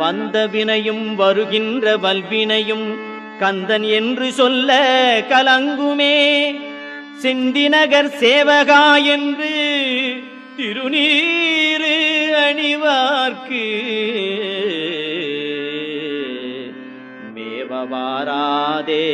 வந்த வினையும் வருகின்ற வல்வினையும் கந்தன் என்று சொல்ல கலங்குமே. செந்திநகர் சேவகா என்று திருநீரு அணிவார்க்கு மேவவாராதே